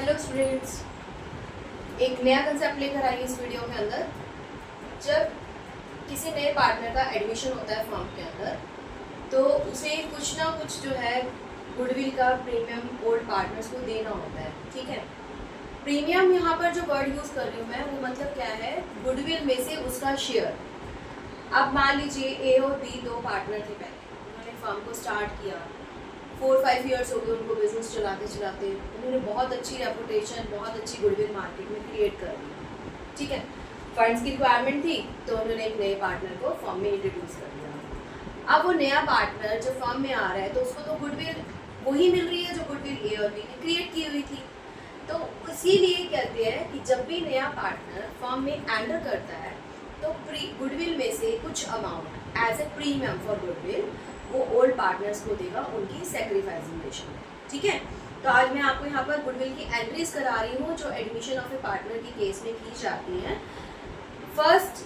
Hello students, एक नया concept लेकर आई इस वीडियो के अंदर। जब किसी नए पार्टनर का एडमिशन होता है फर्म के अंदर, तो उसे कुछ ना कुछ जो है गुडविल का प्रीमियम ओल्ड पार्टनर्स को देना होता है। ठीक है, प्रीमियम यहाँ पर जो वर्ड यूज़ कर रही हूँ मैं, वो मतलब क्या है, गुडविल में से उसका शेयर। अब मान लीजिए ए और बी दो पार्टनर थे, पहले उन्होंने फर्म को स्टार्ट किया, 4-5 ईयर्स हो गए उनको बिजनेस चलाते चलाते। उन्होंने बहुत अच्छी रेपुटेशन, बहुत अच्छी गुडविल मार्केट में क्रिएट कर दी। ठीक है, फंड्स की रिक्वायरमेंट थी तो उन्होंने एक नए पार्टनर को फर्म में इंट्रोड्यूस कर दिया। अब वो नया पार्टनर जो फर्म में आ रहा है तो उसको तो गुडविल वही मिल रही है जो गुडविल ए और बी ने क्रिएट की हुई थी। तो इसीलिए कहते हैं कि जब भी नया पार्टनर फर्म में एंटर करता है तो गुडविल में से कुछ amount as a premium for goodwill वो ओल्ड पार्टनर्स को देगा उनकी सैक्रिफाइसिंग रेशो में। ठीक है, तो आज मैं आपको यहाँ पर गुडविल की एंट्रीज करा रही हूँ जो एडमिशन ऑफ ए पार्टनर की केस में की जाती हैं। फर्स्ट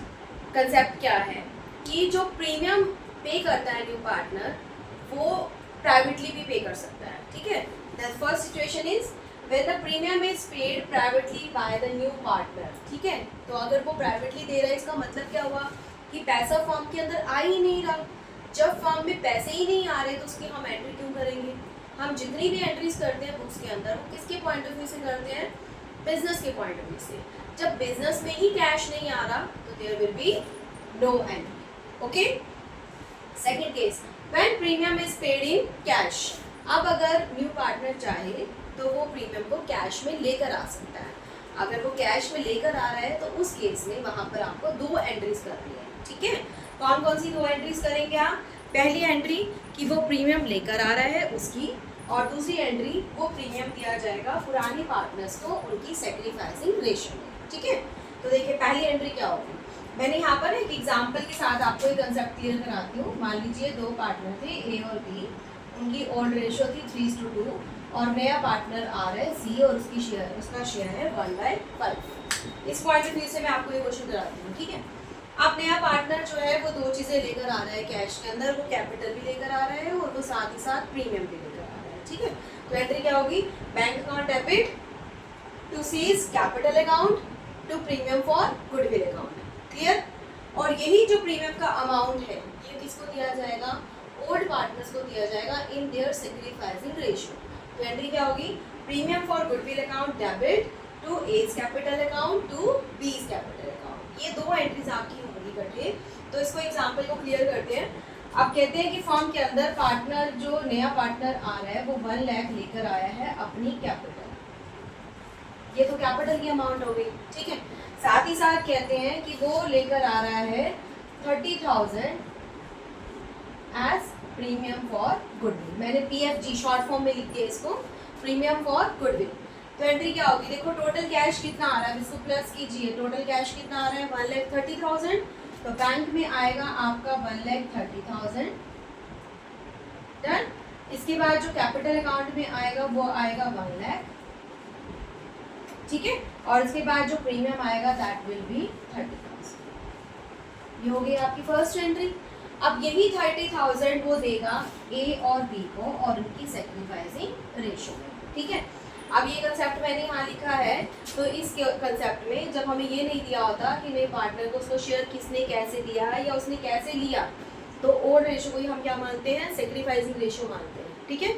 कंसेप्ट क्या है कि जो प्रीमियम पे करता है न्यू पार्टनर वो प्राइवेटली भी पे कर सकता है। ठीक है, the first situation is when the premium is paid privately by the new partner। ठीक है, तो अगर वो प्राइवेटली दे रहा है इसका मतलब क्या हुआ कि पैसा फर्म के अंदर आ ही नहीं रहा। जब फर्म में पैसे ही नहीं आ रहे तो उसकी हम एंट्री क्यों करेंगे। हम जितनी भी एंट्रीज करते हैं बुक्स के अंदर वो किसके पॉइंट ऑफ व्यू से करते हैं, बिजनेस के पॉइंट ऑफ व्यू से। जब बिजनेस में ही कैश नहीं आ रहा तो there will be no entry. Okay, second case, when premium is paid in cash. अब अगर न्यू पार्टनर चाहे तो वो प्रीमियम को कैश में लेकर आ सकता है। अगर वो कैश में लेकर आ रहा है तो उस केस में वहाँ पर आपको दो एंट्रीज करनी है। ठीक है, कौन कौन सी दो एंट्रीज करेंगे आप। पहली एंट्री कि वो प्रीमियम लेकर आ रहा है उसकी, और दूसरी एंट्री वो प्रीमियम दिया जाएगा पुराने पार्टनर्स को उनकी सैक्रिफाइसिंग रेशो में। ठीक है, तो देखिए पहली एंट्री क्या होगी। मैंने यहाँ पर एक एग्जाम्पल के साथ आपको एक कंसेप्ट क्लियर कराती हूँ। मान लीजिए दो पार्टनर थे ए और बी, उनकी ओल्ड रेशो थी 3:2 और नया पार्टनर आ रहा है सी और उसका शेयर है 1/5। इस पॉइंट ऑफ व्यू से मैं आपको ये क्वेश्चन कराती हूँ। ठीक है, अब नया पार्टनर जो है वो दो चीज़ें लेकर आ रहा है कैश के अंदर, वो कैपिटल भी लेकर आ रहा है और वो साथ ही साथ प्रीमियम भी लेकर आ रहा है। ठीक है, तो एंट्री क्या होगी, bank account debit to C's capital account to premium for goodwill account. Clear, और यही जो प्रीमियम का अमाउंट है ये किसको दिया जाएगा, ओल्ड पार्टनर्स को दिया जाएगा इन देयर सैक्रिफाइसिंग रेशियो। तो एंट्री क्या होगी, premium for goodwill account debit to A's capital account to B's capital account. ये दो एंट्रीज आपकी होंगी इकट्ठे। तो इसको एग्जांपल को क्लियर करते हैं। अब कहते हैं कि फर्म के अंदर पार्टनर जो नया पार्टनर आ रहा है वो 1 लाख लेकर आया है अपनी कैपिटल। ये तो कैपिटल की अमाउंट हो गई। ठीक है, साथ ही साथ कहते हैं कि वो लेकर आ रहा है 30,000 एज प्रीमियम फॉर गुडविल। मैंने PFG शॉर्ट फॉर्म में लिख दिया इसको, प्रीमियम फॉर गुडविल। तो एंट्री क्या होगी, देखो टोटल कैश कितना आ रहा है, इसको प्लस कीजिए। टोटल कैश कितना आ रहा है 1,30,000। तो बैंक में आएगा आपका 1,30,000। डन। इसके बाद जो कैपिटल अकाउंट में आएगा वो आएगा 1 लाख। ठीक है, और इसके बाद जो प्रीमियम आएगा दैट विल बी 30,000। ये हो गई आपकी फर्स्ट एंट्री। अब यही 30,000 वो देगा ए और बी को और उनकी सैक्रिफाइसिंग रेशो में। ठीक है, अब ये कंसेप्ट मैंने यहाँ लिखा है। तो इस कंसेप्ट में जब हमें ये नहीं दिया होता कि नए पार्टनर को उसको शेयर किसने कैसे दिया है या उसने कैसे लिया, तो ओल्ड रेशो को ही हम क्या मानते हैं, सैक्रिफाइसिंग रेशो मानते हैं। ठीक है,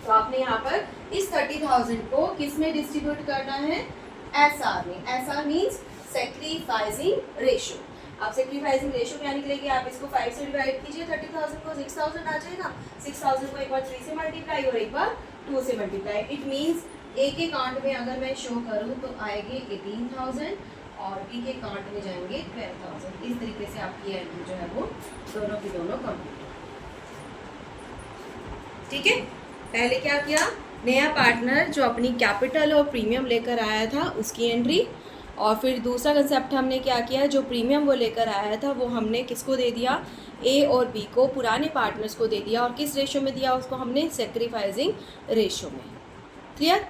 तो आपने यहाँ पर इस 30,000 को किस में डिस्ट्रीब्यूट करना है, SR में। SR means sacrificing ratio. अब सैक्रिफाइसिंग रेशो क्या निकलेगी, आप इसको 5 से डिवाइड कीजिए, 30,000 को 6,000 आ जाएगा। 6,000 को एक बार 3 से मल्टीप्लाई और एक बार 2 से मल्टीप्लाई। इट मीन्स ए के अकाउंट में अगर मैं शो करूँ तो आएंगे 18,000 और बी के अकाउंट में जाएंगे 12,000। इस तरीके से आपकी एंट्री जो है वो दोनों की दोनों कंप्लीट। ठीक है, पहले क्या किया, नया पार्टनर जो अपनी कैपिटल और प्रीमियम लेकर आया था उसकी एंट्री, और फिर दूसरा कंसेप्ट हमने क्या किया, जो प्रीमियम वो लेकर आया था वो हमने किसको दे दिया, ए और बी को, पुराने पार्टनर्स को दे दिया। और किस रेशो में दिया उसको हमने, सैक्रिफाइसिंग रेशो में। क्लियर,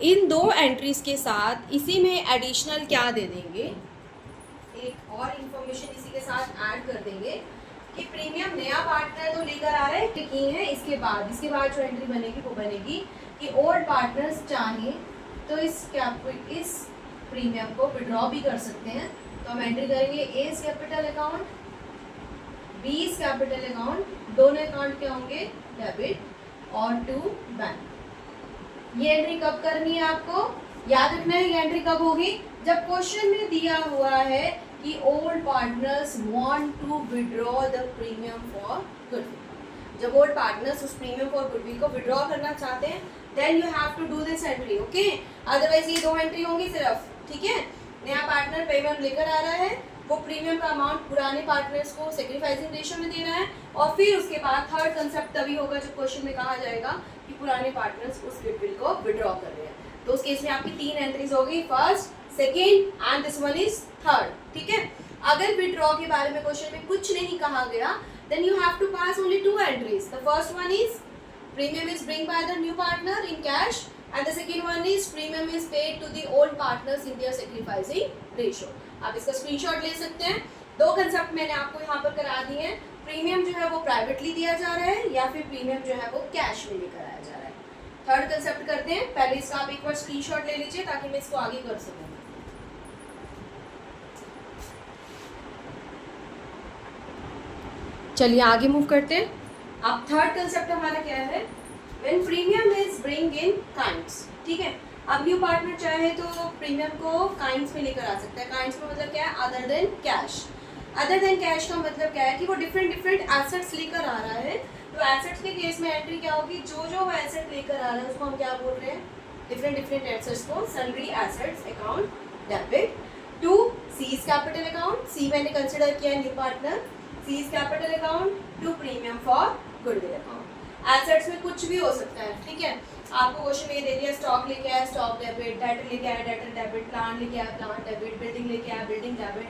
इन दो एंट्रीज के साथ इसी में एडिशनल क्या दे देंगे, एक और इंफॉर्मेशन इसी के साथ ऐड कर देंगे कि प्रीमियम नया पार्टनर तो लेकर आ रहा है की है, इसके बाद जो एंट्री बनेगी वो बनेगी कि ओल्ड पार्टनर्स चाहे तो इस प्रीमियम को विड्रॉ भी कर सकते हैं। तो हम एंट्री करेंगे A is capital account, B is capital account, दोनों अकाउंट क्या होंगे डेबिट और टू बैंक। ये एंट्री कब करनी है आपको याद रखना है, ये एंट्री कब होगी जब क्वेश्चन में दिया हुआ है कि old partners want to withdraw the premium for goodwill. जब ओल्ड पार्टनर्स उस प्रीमियम फॉर गुडविल को विड्रॉ करना चाहते हैं then you have to do this entry, okay. Otherwise ये दो एंट्री होंगी सिर्फ, ठीक है। नया पार्टनर प्रीमियम लेकर आ रहा है, वो प्रीमियम का अमाउंट पुराने पार्टनर्स को सेक्रीफाइसिंग रेशियो में देना है, और फिर उसके बाद थर्ड कंसेप्ट तभी होगा जब क्वेश्चन में कहा जाएगा कि पुराने पार्टनर्स उस गुडविल को विड्रॉ कर रहे हैं। तो उस केस में आपकी 3 एंट्रीज होगी, first, second and this one is third, ठीक है। अगर विड्रॉ के बारे में क्वेश्चन में कुछ नहीं कहा गया then you have to pass only 2 entries. The first one is premium is bring by the new partner in cash and the second one is premium is paid to the old partners in their sacrificing ratio। आप इसका screenshot ले सकते हैं। 2 concept मैंने आपको यहाँ पर करा दिए हैं, प्रीमियम जो है वो प्राइवेटली दिया जा रहा है या फिर प्रीमियम जो है वो कैश में लेकर आया जा रहा है। थर्ड कंसेप्ट करते हैं, पहले इसका आप एक बार स्क्रीनशॉट ले लीजिए ताकि मैं इसको आगे कर सकूँ। चलिए आगे मूव करते हैं। अब थर्ड कंसेप्ट हमारा क्या है, when premium is bring in kinds, ठीक है। अब न्यू पार्टनर चाहे तो प्रीमियम को काइंड्स में लेकर आ सकता है। काइंड्स में मतलब क्या है, other than cash. Other than cash का मतलब क्या है कि वो डिफरेंट एसेट्स लेकर आ रहा है। तो एसेट्स के केस में एंट्री क्या होगी, जो वो एसेट लेकर आ रहा है उसको हम क्या बोल रहे हैं, डिफरेंट एसेट्स को sundry assets account debit to C's capital account. C मैंने कंसिडर किया है new partner, C's capital account to premium for goodwill account. Assets में कुछ भी हो सकता है, ठीक है। आपको क्वेश्चन में दे दिया स्टॉक लेके आया स्टॉक डेबिट, डेटर लेके आया डेटर डेबिट, प्लांट लेके आया प्लांट डेबिट, बिल्डिंग लेके आया बिल्डिंग डेबिट।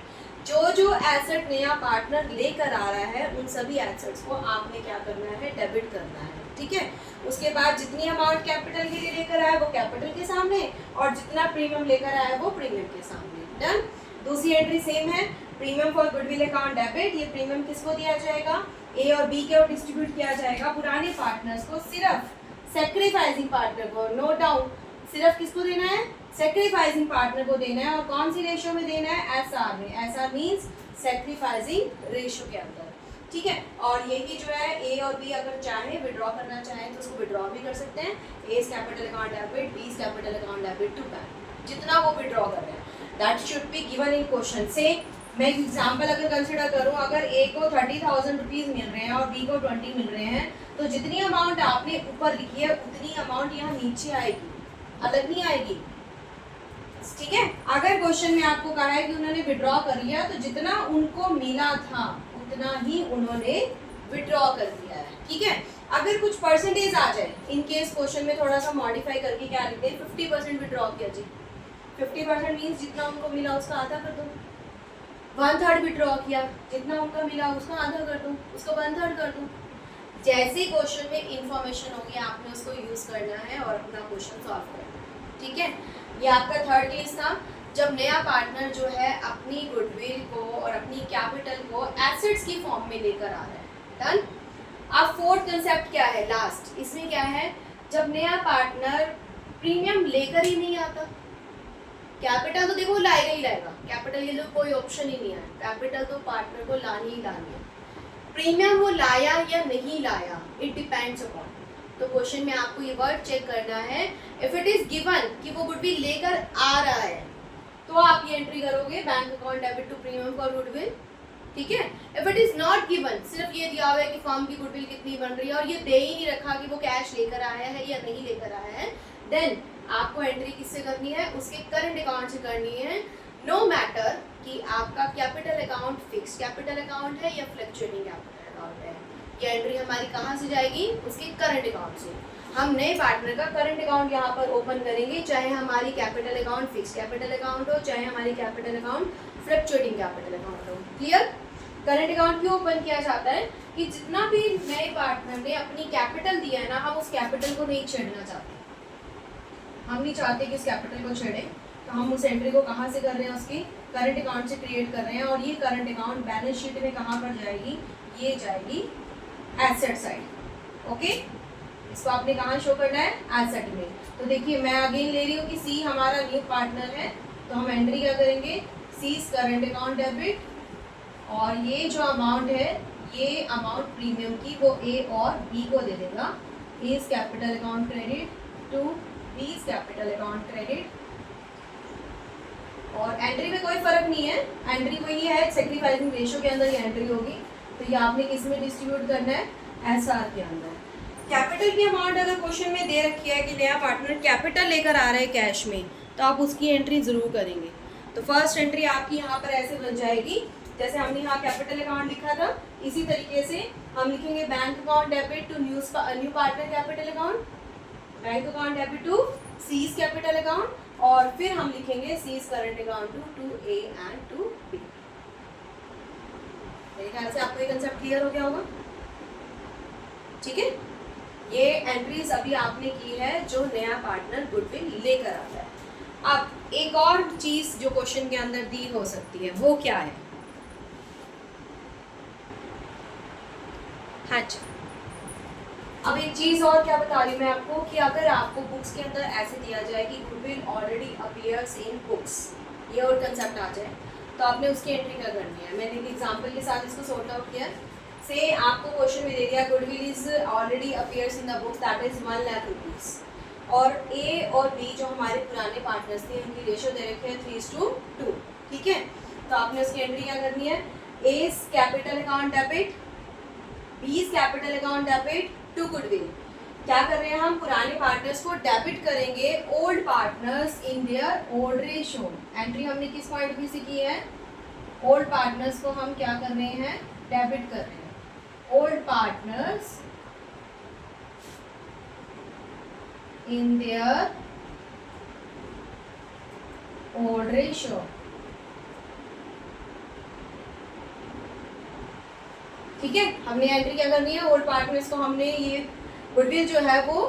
जो एसेट नया पार्टनर लेकर आ रहा है उन सभी एसेट्स को आपने क्या करना है, डेबिट करना है, ठीक है। उसके बाद जितनी अमाउंट कैपिटल के लिए लेकर आया वो कैपिटल के सामने और जितना प्रीमियम लेकर आया वो प्रीमियम के सामने। डन। दूसरी एंट्री सेम है, premium for goodwill account debit. ये प्रीमियम किसको दिया जाएगा, ए और बी के और डिस्ट्रीब्यूट किया जाएगा पुराने पार्टनर्स को, सिर्फ सेक्रीफाइसिंग पार्टनर को। नोट डाउन, सिर्फ किसको देना है, सेक्रीफाइसिंग पार्टनर को देना है। और कौन सी रेशियो में देना है, एसआर में। एसआर मीन्स सेक्रीफाइसिंग रेशियो के अंदर, ठीक है। और यही जो है ए और बी अगर चाहे विड्रॉ करना चाहें तो उसको विड्रॉ भी कर सकते हैं। A is capital account debit, B is capital account debit to bank, जितना वो विड्रॉ कर रहे हैं that should be given in question. से मैं एग्जाम्पल अगर कंसिडर करूं, अगर ए को 30,000 रुपीज़ मिल रहे हैं और बी को 20 मिल रहे हैं तो जितनी अमाउंट आपने ऊपर लिखी है उतनी अमाउंट यहाँ नीचे आएगी, अलग नहीं आएगी, ठीक है। अगर क्वेश्चन में आपको कहा है कि उन्होंने विड्रॉ कर लिया तो जितना उनको मिला था उतना ही उन्होंने विड्रॉ कर दिया है, ठीक है। अगर कुछ परसेंटेज आ जाए, इन केस क्वेश्चन में थोड़ा सा मॉडिफाई करके क्या लिखते हैं, 50% विड्रॉ किया जी। 50% मीन्स जितना उनको मिला उसका आधा कर दो। 1/3 विड्रॉ किया, जितना उनका मिला उसका आधा कर दूँ, उसको 1/3 कर दूँ। जैसे क्वेश्चन में इंफॉर्मेशन होगी आपने उसको यूज़ करना है और अपना क्वेश्चन सॉल्व करना है, ठीक है। ये आपका थर्ड केस था जब नया पार्टनर जो है अपनी गुडविल को और अपनी कैपिटल को एसेट्स की फॉर्म में लेकर आ रहा है। डन। अब फोर्थ कंसेप्ट क्या है, लास्ट, इसमें क्या है, जब नया पार्टनर प्रीमियम लेकर ही नहीं आता। कैपिटल तो देखो लाएगा ही लाएगा, कैपिटल के लिए कोई ऑप्शन ही नहीं है, कैपिटल तो पार्टनर को लानी ही लानी है। प्रीमियम वो लाया या नहीं लाया, इट डिपेंड्स अपॉन। तो क्वेश्चन में आपको ये वर्ड चेक करना है, इफ इट इज गिवन कि वो गुडविल लेकर आ रहा है तो आप ये एंट्री करोगे bank account debit to premium for goodwill, ठीक है। If it is not given, सिर्फ ये दिया हुआ है कि फर्म की गुडविल कितनी बन रही है और ये दे ही नहीं रखा कि वो कैश लेकर आया है या नहीं लेकर आया है, देन आपको एंट्री किससे करनी है, उसके करंट अकाउंट से करनी है। नो मैटर कि आपका capital account fix capital account है या फ्लक्चुएटिंग कैपिटल अकाउंट है, ये एंट्री हमारी कहाँ से जाएगी, उसके करंट अकाउंट से। हम नए पार्टनर का करंट अकाउंट यहाँ पर ओपन करेंगे, चाहे हमारी capital account fix capital account हो, चाहे हमारी capital account fluctuating capital account हो। क्लियर। करंट अकाउंट क्यों ओपन किया जाता है कि जितना भी नए पार्टनर ने अपनी कैपिटल दिया है ना, हम उस कैपिटल को नहीं छेड़ना चाहते, हम नहीं चाहते कि इस कैपिटल को छेड़े, तो हम उस एंट्री को कहाँ से कर रहे हैं, उसकी करंट अकाउंट से क्रिएट कर रहे हैं। और ये करंट अकाउंट बैलेंस शीट में कहाँ पर जाएगी, ये जाएगी एसेट साइड, ओके। इसको आपने कहाँ शो करना है, एसेट में। तो देखिए मैं अगेन ले रही हूँ कि सी हमारा न्यू पार्टनर है, तो हम एंट्री क्या करेंगे, सीज करंट अकाउंट डेबिट, और ये जो अमाउंट है ये अमाउंट प्रीमियम की वो ए और बी को दे देगा। A is capital account credit to B is capital account credit, और एंट्री में कोई फर्क नहीं है, एंट्री वही है, सेक्रीफाइसिंग रेशियो के अंदर ये एंट्री होगी। तो ये आपने किस में डिस्ट्रीब्यूट करना है, एसआर के अंदर। कैपिटल की अमाउंट अगर क्वेश्चन में दे रखी है कि नया पार्टनर कैपिटल लेकर आ रहा है कैश में, तो आप उसकी एंट्री जरूर करेंगे। तो फर्स्ट एंट्री आपकी यहाँ पर ऐसे बन जाएगी, जैसे हमने यहाँ कैपिटल अकाउंट लिखा था, इसी तरीके से हम लिखेंगे bank account debit to new partner capital account, bank account debit to C's capital account, और फिर हम लिखेंगे C's current account to A and to B. मेरे ख्याल से आपको ये कंसेप्ट क्लियर हो गया होगा, ठीक है। ये एंट्रीज अभी आपने की है जो नया पार्टनर गुडविल लेकर आता है। अब एक और चीज जो क्वेश्चन के अंदर दी हो सकती है वो क्या है, हाँ जी, अब एक चीज और क्या बता रही हूँ मैं आपको कि अगर आपको बुक्स के अंदर ऐसे दिया जाए कि गुडविल ऑलरेडी अपीयर्स इन बुक्स, ये और कंसेप्ट आ जाए, तो आपने उसकी एंट्री क्या करनी है। मैंने एक एग्जांपल के साथ इसको सॉर्ट आउट किया। से आपको क्वेश्चन में दे दिया goodwill is already appears in the books that is 1 lakh rupees, और ए और बी जो हमारे पुराने पार्टनर्स थे उनकी रेशियो दे रखे हैं 3:2, ठीक है। तो आपने उसकी एंट्री क्या करनी है, A is capital account debit, B is capital account debit to goodwill. क्या कर रहे हैं हम, पुराने पार्टनर्स को डेबिट करेंगे old partners in their old ratio. Entry हमने किस पॉइंट ऑफ व्यू से की है, ओल्ड पार्टनर्स को हम क्या कर रहे हैं, डेबिट कर रहे हैं, old partners in their old ratio, ठीक है। हमने एंट्री क्या करनी है, ओल्ड पार्टनर्स को हमने ये गुडविल जो है वो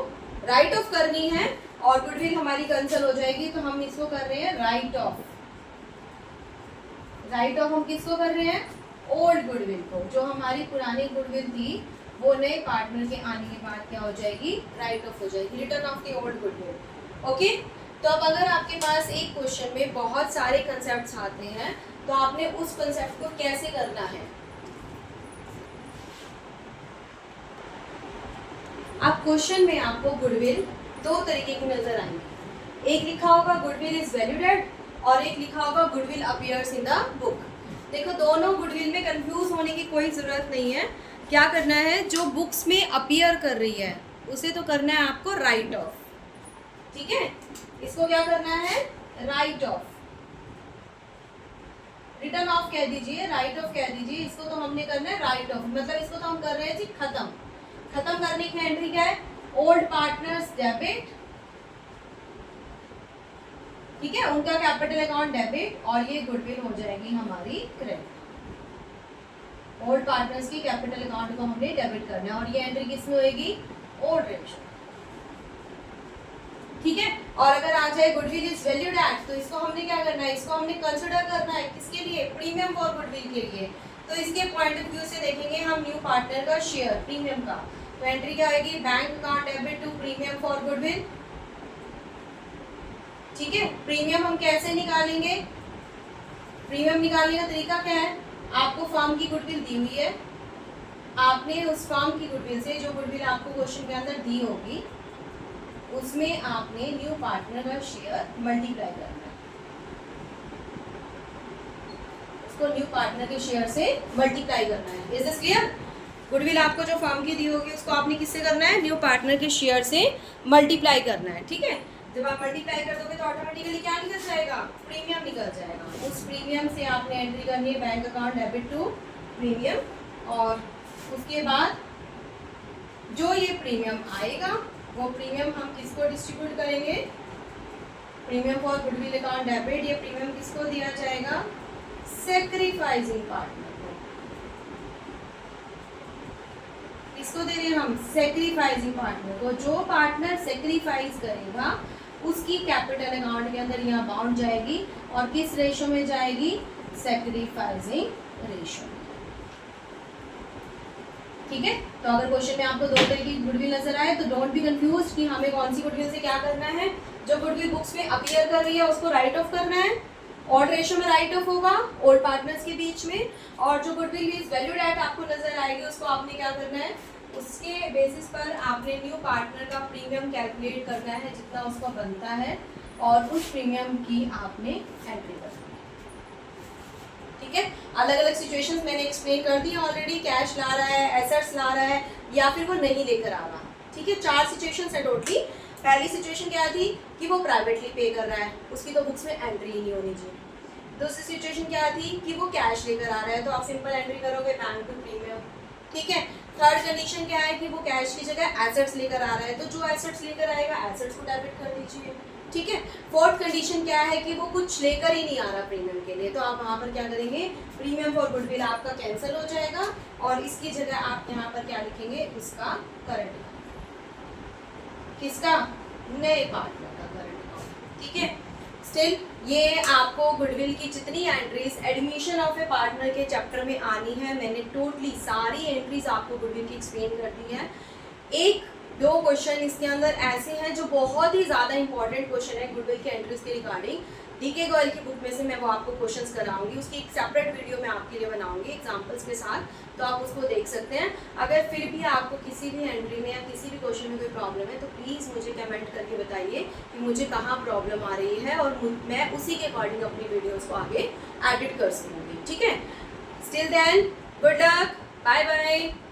राइट ऑफ करनी है, और गुडविल हमारी कैंसिल हो जाएगी, तो हम इसको कर रहे हैं राइट ऑफ। राइट ऑफ हम किसको कर रहे हैं, ओल्ड गुडविल को, जो हमारी पुरानी गुडविल थी वो नए पार्टनर के आने के बाद क्या हो जाएगी, राइट ऑफ हो जाएगी, return of the old goodwill, okay. तो अब अगर आपके पास एक क्वेश्चन में बहुत सारे कंसेप्ट आते हैं तो आपने उस कंसेप्ट को कैसे करना है। अब क्वेश्चन में आपको गुडविल दो तरीके की नजर आएंगे, एक लिखा होगा गुडविल इज वैल्यूड एट, और एक लिखा होगा goodwill appears in the book. देखो दोनों गुडविल में कंफ्यूज होने की कोई ज़रूरत नहीं है। क्या करना है, जो बुक्स में अपीयर कर रही है उसे तो करना है आपको राइट ऑफ, ठीक है। इसको क्या करना है, राइट ऑफ, रिटर्न ऑफ कह दीजिए, राइट ऑफ कह दीजिए, इसको तो हमने करना है राइट ऑफ, मतलब इसको तो हम कर रहे हैं जी खत्म। खत्म करने की एंट्री क्या है, ओल्ड पार्टनर्स डेबिट, ठीक है, उनका कैपिटल अकाउंट डेबिट, और ये गुडविल हो जाएगी हमारी क्रेडिट। ओल्ड पार्टनर्स की कैपिटल अकाउंट को हमने डेबिट करना है, और ये एंट्री किस में होगी, ओल्ड रेशियो, ठीक है। और अगर आ जाए गुडविल इज वैल्यूड एट, तो इसको हमने क्या करना है, इसको हमने कंसिडर करना है किसके लिए, प्रीमियम फॉर गुडविल के लिए। तो इसके पॉइंट ऑफ व्यू से देखेंगे हम न्यू पार्टनर का शेयर प्रीमियम का, तो एंट्री क्या आएगी, bank account debit to premium for goodwill, ठीक है। प्रीमियम हम कैसे निकालेंगे, प्रीमियम निकालने का तरीका क्या है, आपको फर्म की गुडविल दी हुई है, आपने उस फर्म की गुडविल से जो गुडविल आपको क्वेश्चन के अंदर दी होगी उसमें आपने न्यू पार्टनर का शेयर मल्टीप्लाई करना है, उसको न्यू पार्टनर के शेयर से मल्टीप्लाई करना है। Is this clear. गुडविल आपको जो फर्म की दी होगी उसको आपने किससे करना है, न्यू पार्टनर के शेयर से मल्टीप्लाई करना है, ठीक है। जब आप मल्टीप्लाई कर दोगे तो ऑटोमेटिकली क्या निकल जाएगा, प्रीमियम निकल जाएगा। उस प्रीमियम से आपने एंट्री करनी है bank account debit to premium, और उसके बाद जो ये प्रीमियम आएगा वो प्रीमियम हम किसको डिस्ट्रीब्यूट करेंगे, premium for goodwill account debit, ये प्रीमियम किसको दिया जाएगा, सेक्रीफाइसिंग पार्टनर को। किसको दे रहे हैं हम, सेक्रीफाइसिंग पार्टनर को। जो पार्टनर सेक्रीफाइस करेगा उसकी कैपिटल अकाउंट के अंदर यहाँ अमाउंट जाएगी, और किस रेशो में जाएगी, सेक्रीफाइसिंग रेशो। ठीक है। तो अगर क्वेश्चन में आपको दो तरह की गुडविल नजर आए तो डोंट बी कंफ्यूज कि हमें कौन सी गुडविल से क्या करना है। जो गुडविल बुक्स में अपीयर कर रही है उसको राइट ऑफ करना है, ऑड रेशो में राइट ऑफ होगा ओल्ड पार्टनर्स के बीच में, और जो गुडविल इज वैल्यूड एट आपको नजर आएगी उसको आपने क्या करना है, उसके बेसिस पर आपने न्यू पार्टनर का प्रीमियम कैलकुलेट करना है जितना उसका बनता है, और उस प्रीमियम की आपने एंट्री करनी है। ठीक है, अलग अलग सिचुएशंस मैंने एक्सप्लेन कर दी ऑलरेडी। कैश ला रहा है, एसेट्स ला रहा है, या फिर वो नहीं लेकर आ रहा। ठीक है, 4 सिचुएशंस है टोटली। पहली सिचुएशन क्या थी कि वो प्राइवेटली पे कर रहा है, उसकी तो बुक्स में एंट्री ही नहीं होनी चाहिए। दूसरी सिचुएशन क्या थी कि वो कैश लेकर आ रहा है, तो आप सिंपल एंट्री करोगे बैंक टू प्रीमियम। ठीक है, थर्ड कंडीशन क्या है कि वो कैश की जगह एसेट्स लेकर आ रहा है, तो जो एसेट्स लेकर आएगा एसेट्स को डेबिट कर दीजिए। ठीक है, फोर्थ कंडीशन क्या है कि वो कुछ लेकर ही नहीं आ रहा प्रीमियम के लिए, तो आप वहाँ पर क्या करेंगे, प्रीमियम फॉर गुडविल आपका कैंसिल हो जाएगा, और इसकी जगह आप यहाँ पर क्या लिखेंगे, उसका करंट अकाउंट। किसका, नए पार्टनर का करंट अकाउंट। ठीक है, स्टिल ये आपको गुडविल की जितनी entries admission of A partner के चैप्टर में आनी है, मैंने टोटली सारी एंट्रीज आपको गुडविल की एक्सप्लेन कर दी है। एक दो क्वेश्चन इसके अंदर ऐसे हैं जो बहुत ही ज़्यादा इंपॉर्टेंट क्वेश्चन है गुडविल के एंट्रीज के रिगार्डिंग। डीके गोयल की बुक में से मैं वो आपको क्वेश्चंस कराऊंगी, उसकी एक सेपरेट वीडियो मैं आपके लिए बनाऊंगी एग्जांपल्स के साथ, तो आप उसको देख सकते हैं। अगर फिर भी आपको किसी भी एंट्री में या किसी भी क्वेश्चन में कोई प्रॉब्लम है तो प्लीज़ मुझे कमेंट करके बताइए कि मुझे कहाँ प्रॉब्लम आ रही है, और मैं उसी के अकॉर्डिंग अपनी वीडियोज़ को आगे एडिट कर सकूँगी। ठीक है, still then good luck, bye bye.